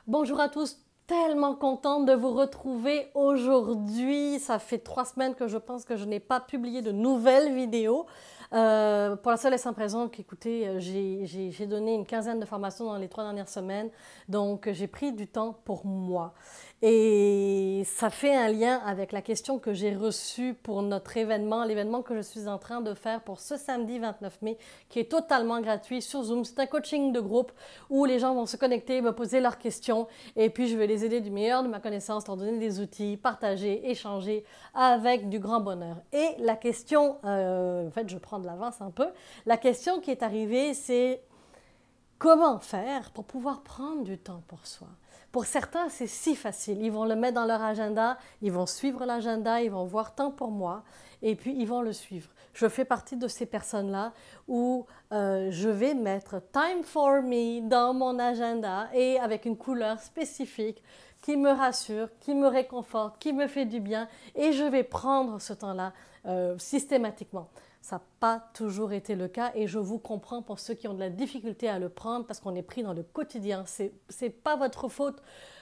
Bonjour à tous, tellement contente de vous retrouver aujourd'hui. Ça fait 3 semaines que je pense que je n'ai pas publié de nouvelles vidéos. Pour la seule et simple raison qu'écoutez, j'ai donné une quinzaine de formations dans les 3 dernières semaines, donc j'ai pris du temps pour moi. Et ça fait un lien avec la question que j'ai reçue pour notre événement, l'événement que je suis en train de faire pour ce samedi 29 mai, qui est totalement gratuit sur Zoom. C'est un coaching de groupe où les gens vont se connecter, me poser leurs questions, et puis je vais les aider du meilleur de ma connaissance, leur donner des outils, partager, échanger avec du grand bonheur. Et la question, en fait, je prends de l'avance un peu, la question qui est arrivée, c'est comment faire pour pouvoir prendre du temps pour soi? Pour certains, c'est si facile. Ils vont le mettre dans leur agenda, ils vont suivre l'agenda, ils vont voir temps pour moi et puis ils vont le suivre. Je fais partie de ces personnes-là où je vais mettre Time for Me dans mon agenda et avec une couleur spécifique qui me rassure, qui me réconforte, qui me fait du bien et je vais prendre ce temps-là systématiquement. Ça n'a pas toujours été le cas et je vous comprends pour ceux qui ont de la difficulté à le prendre parce qu'on est pris dans le quotidien. C'est pas votre faute.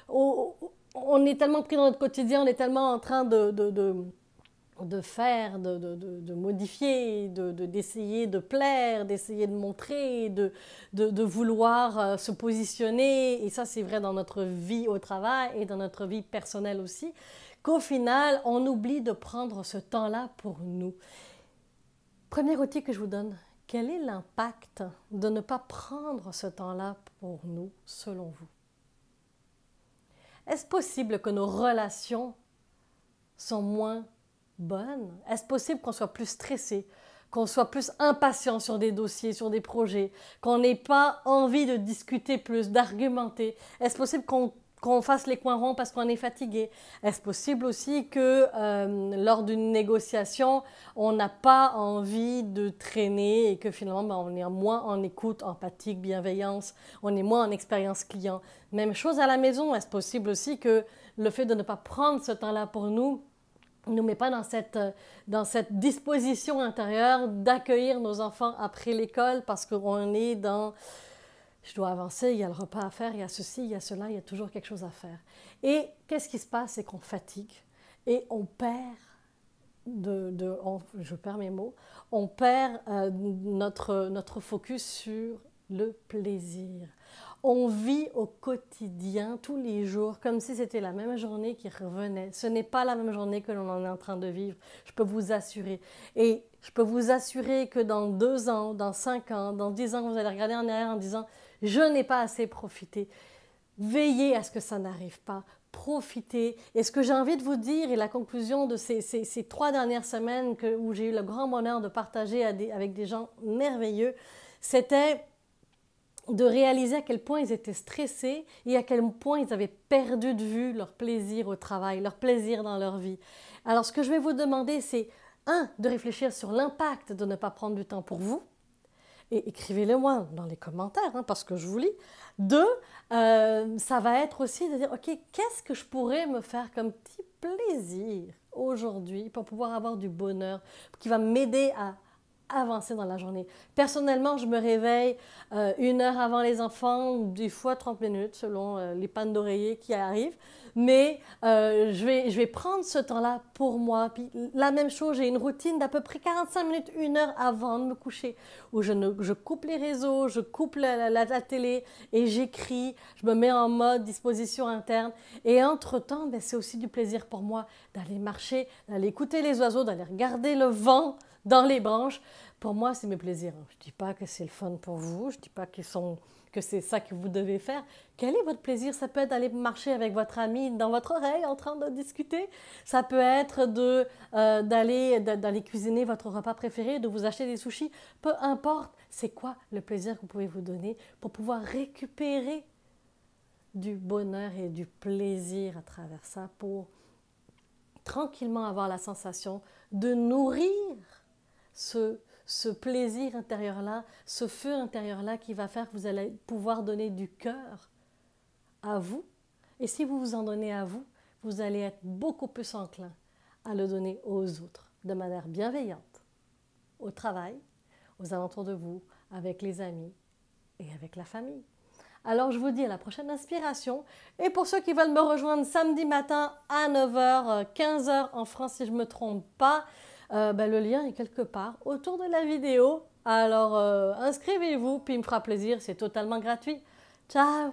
On est tellement pris dans notre quotidien, on est tellement en train de faire, de modifier, d'essayer de plaire, d'essayer de montrer, de vouloir se positionner. Et ça, c'est vrai dans notre vie au travail et dans notre vie personnelle aussi, qu'au final, on oublie de prendre ce temps-là pour nous. Premier outil que je vous donne, quel est l'impact de ne pas prendre ce temps-là pour nous, selon vous? Est-ce possible que nos relations sont moins bonnes? Est-ce possible qu'on soit plus stressé, qu'on soit plus impatient sur des dossiers, sur des projets, qu'on n'ait pas envie de discuter plus, d'argumenter? Est-ce possible qu'on fasse les coins ronds parce qu'on est fatigué? Est-ce possible aussi que lors d'une négociation, on n'a pas envie de traîner et que finalement on est moins en écoute, empathique, bienveillance, on est moins en expérience client? Même chose à la maison, est-ce possible aussi que le fait de ne pas prendre ce temps-là pour nous ne nous met pas dans cette disposition intérieure d'accueillir nos enfants après l'école parce qu'on est dans je dois avancer, il y a le repas à faire, il y a ceci, il y a cela, il y a toujours quelque chose à faire. Et qu'est-ce qui se passe? C'est qu'on fatigue et on perd, je perds mes mots, on perd notre focus sur le plaisir. On vit au quotidien, tous les jours, comme si c'était la même journée qui revenait. Ce n'est pas la même journée que l'on est en train de vivre, je peux vous assurer. Et je peux vous assurer que dans 2 ans, dans 5 ans, dans 10 ans, vous allez regarder en arrière en disant « je n'ai pas assez profité ». Veillez à ce que ça n'arrive pas. Profitez. Et ce que j'ai envie de vous dire, et la conclusion de ces 3 dernières semaines où j'ai eu le grand bonheur de partager avec des gens merveilleux, c'était de réaliser à quel point ils étaient stressés et à quel point ils avaient perdu de vue leur plaisir au travail, leur plaisir dans leur vie. Alors ce que je vais vous demander, c'est de réfléchir sur l'impact de ne pas prendre du temps pour vous, et écrivez-le moi dans les commentaires, parce que je vous lis. 2, ça va être aussi de dire, ok, qu'est-ce que je pourrais me faire comme petit plaisir aujourd'hui pour pouvoir avoir du bonheur, qui va m'aider à avancer dans la journée. Personnellement, je me réveille 1 heure avant les enfants, des fois 30 minutes selon les pannes d'oreiller qui arrivent. Mais je vais prendre ce temps-là pour moi. Puis la même chose, j'ai une routine d'à peu près 45 minutes, 1 heure avant de me coucher, où je coupe les réseaux, je coupe la télé et j'écris, je me mets en mode disposition interne. Et entre-temps, c'est aussi du plaisir pour moi d'aller marcher, d'aller écouter les oiseaux, d'aller regarder le vent dans les branches. Pour moi, c'est mes plaisirs. Je ne dis pas que c'est le fun pour vous, je ne dis pas que c'est ça que vous devez faire. Quel est votre plaisir? Ça peut être d'aller marcher avec votre ami dans votre oreille en train de discuter. Ça peut être d'aller cuisiner votre repas préféré, de vous acheter des sushis. Peu importe, c'est quoi le plaisir que vous pouvez vous donner pour pouvoir récupérer du bonheur et du plaisir à travers ça, pour tranquillement avoir la sensation de nourrir ce plaisir intérieur-là, ce feu intérieur-là qui va faire que vous allez pouvoir donner du cœur à vous. Et si vous vous en donnez à vous, vous allez être beaucoup plus enclin à le donner aux autres, de manière bienveillante, au travail, aux alentours de vous, avec les amis et avec la famille. Alors je vous dis à la prochaine inspiration. Et pour ceux qui veulent me rejoindre samedi matin à 9 h, 15 h en France si je ne me trompe pas, le lien est quelque part autour de la vidéo. Alors inscrivez-vous, puis il me fera plaisir, c'est totalement gratuit. Ciao!